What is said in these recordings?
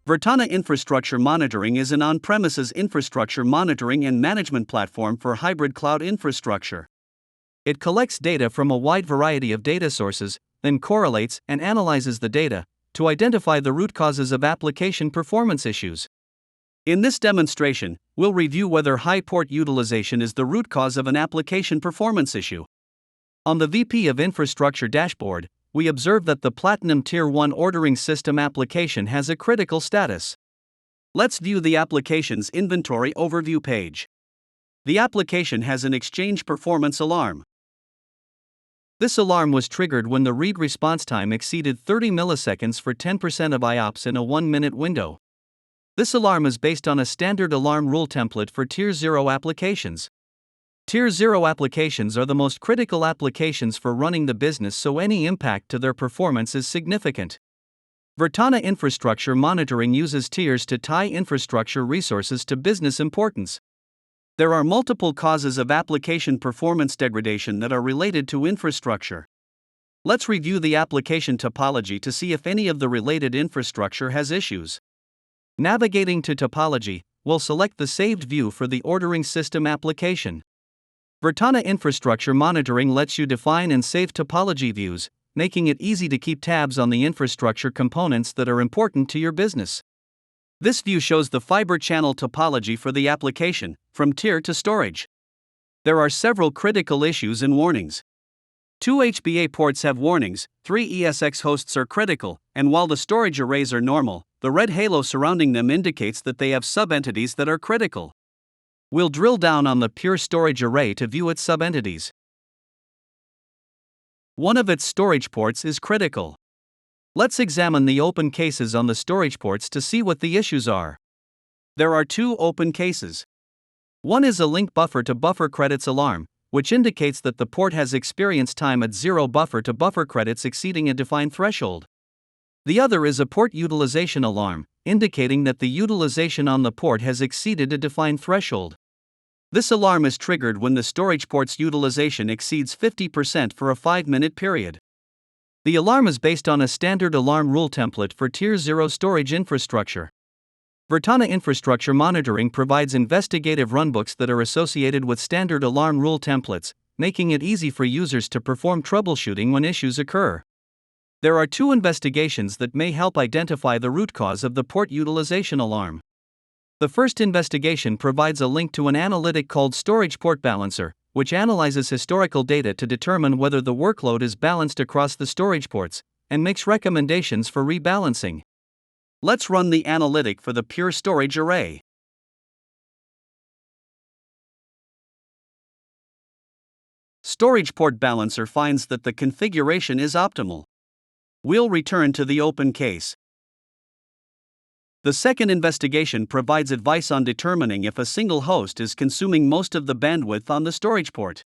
Virtana Infrastructure Monitoring is an on-premises infrastructure monitoring and management platform for hybrid cloud infrastructure. It collects data from a wide variety of data sources, then correlates and analyzes the data to identify the root causes of application performance issues. In this demonstration, we'll review whether high port utilization is the root cause of an application performance issue. On the VP of Infrastructure dashboard, we observe that the Platinum Tier 1 ordering system application has a critical status. Let's view the application's inventory overview page. The application has an exchange performance alarm. This alarm was triggered when the read response time exceeded 30 milliseconds for 10% of IOPS in a 1-minute window. This alarm is based on a standard alarm rule template for Tier 0 applications. Tier 0 applications are the most critical applications for running the business, so any impact to their performance is significant. Virtana Infrastructure Monitoring uses tiers to tie infrastructure resources to business importance. There are multiple causes of application performance degradation that are related to infrastructure. Let's review the application topology to see if any of the related infrastructure has issues. Navigating to topology, we'll select the saved view for the ordering system application. Virtana Infrastructure Monitoring lets you define and save topology views, making it easy to keep tabs on the infrastructure components that are important to your business. This view shows the fiber channel topology for the application, from tier to storage. There are several critical issues and warnings. 2 HBA ports have warnings, 3 ESX hosts are critical, and while the storage arrays are normal, the red halo surrounding them indicates that they have subentities that are critical. We'll drill down on the pure storage array to view its subentities. One of its storage ports is critical. Let's examine the open cases on the storage ports to see what the issues are. There are 2 open cases. One is a link buffer to buffer credits alarm, which indicates that the port has experienced time at 0 buffer to buffer credits exceeding a defined threshold. The other is a port utilization alarm, indicating that the utilization on the port has exceeded a defined threshold. This alarm is triggered when the storage port's utilization exceeds 50% for a 5-minute period. The alarm is based on a standard alarm rule template for Tier 0 storage infrastructure. Virtana Infrastructure Monitoring provides investigative runbooks that are associated with standard alarm rule templates, making it easy for users to perform troubleshooting when issues occur. There are 2 investigations that may help identify the root cause of the port utilization alarm. The first investigation provides a link to an analytic called Storage Port Balancer, which analyzes historical data to determine whether the workload is balanced across the storage ports, and makes recommendations for rebalancing. Let's run the analytic for the pure storage array. Storage Port Balancer finds that the configuration is optimal. We'll return to the open case. The second investigation provides advice on determining if a single host is consuming most of the bandwidth on the storage port.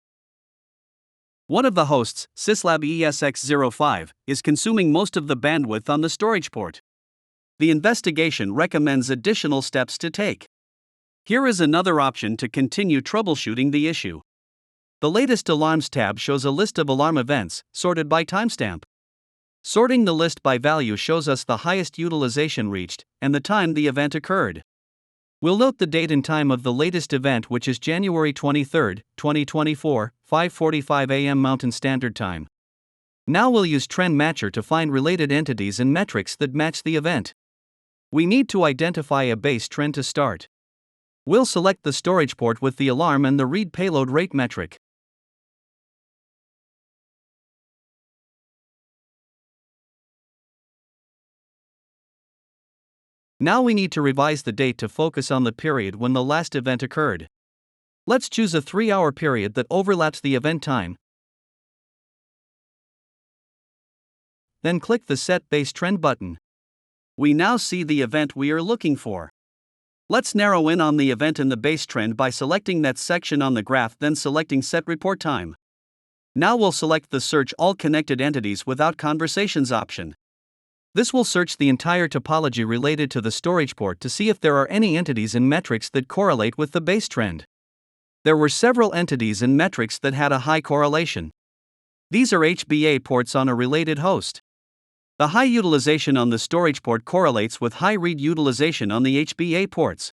One of the hosts, Syslab ESX05, is consuming most of the bandwidth on the storage port. The investigation recommends additional steps to take. Here is another option to continue troubleshooting the issue. The latest alarms tab shows a list of alarm events, sorted by timestamp. Sorting the list by value shows us the highest utilization reached, and the time the event occurred. We'll note the date and time of the latest event, which is January 23, 2024, 5:45 a.m. Mountain Standard Time. Now we'll use Trend Matcher to find related entities and metrics that match the event. We need to identify a base trend to start. We'll select the storage port with the alarm and the read payload rate metric. Now we need to revise the date to focus on the period when the last event occurred. Let's choose a 3-hour period that overlaps the event time. Then click the Set Base Trend button. We now see the event we are looking for. Let's narrow in on the event in the base trend by selecting that section on the graph, then selecting Set Report Time. Now we'll select the Search All Connected Entities Without Conversations option. This will search the entire topology related to the storage port to see if there are any entities and metrics that correlate with the base trend. There were several entities and metrics that had a high correlation. These are HBA ports on a related host. The high utilization on the storage port correlates with high read utilization on the HBA ports.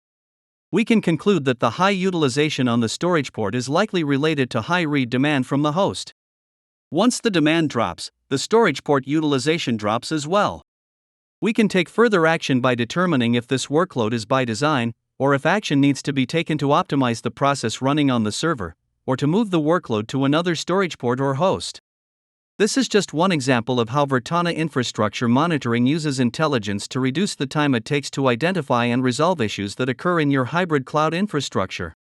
We can conclude that the high utilization on the storage port is likely related to high read demand from the host. Once the demand drops, the storage port utilization drops as well. We can take further action by determining if this workload is by design, or if action needs to be taken to optimize the process running on the server, or to move the workload to another storage port or host. This is just one example of how Virtana infrastructure monitoring uses intelligence to reduce the time it takes to identify and resolve issues that occur in your hybrid cloud infrastructure.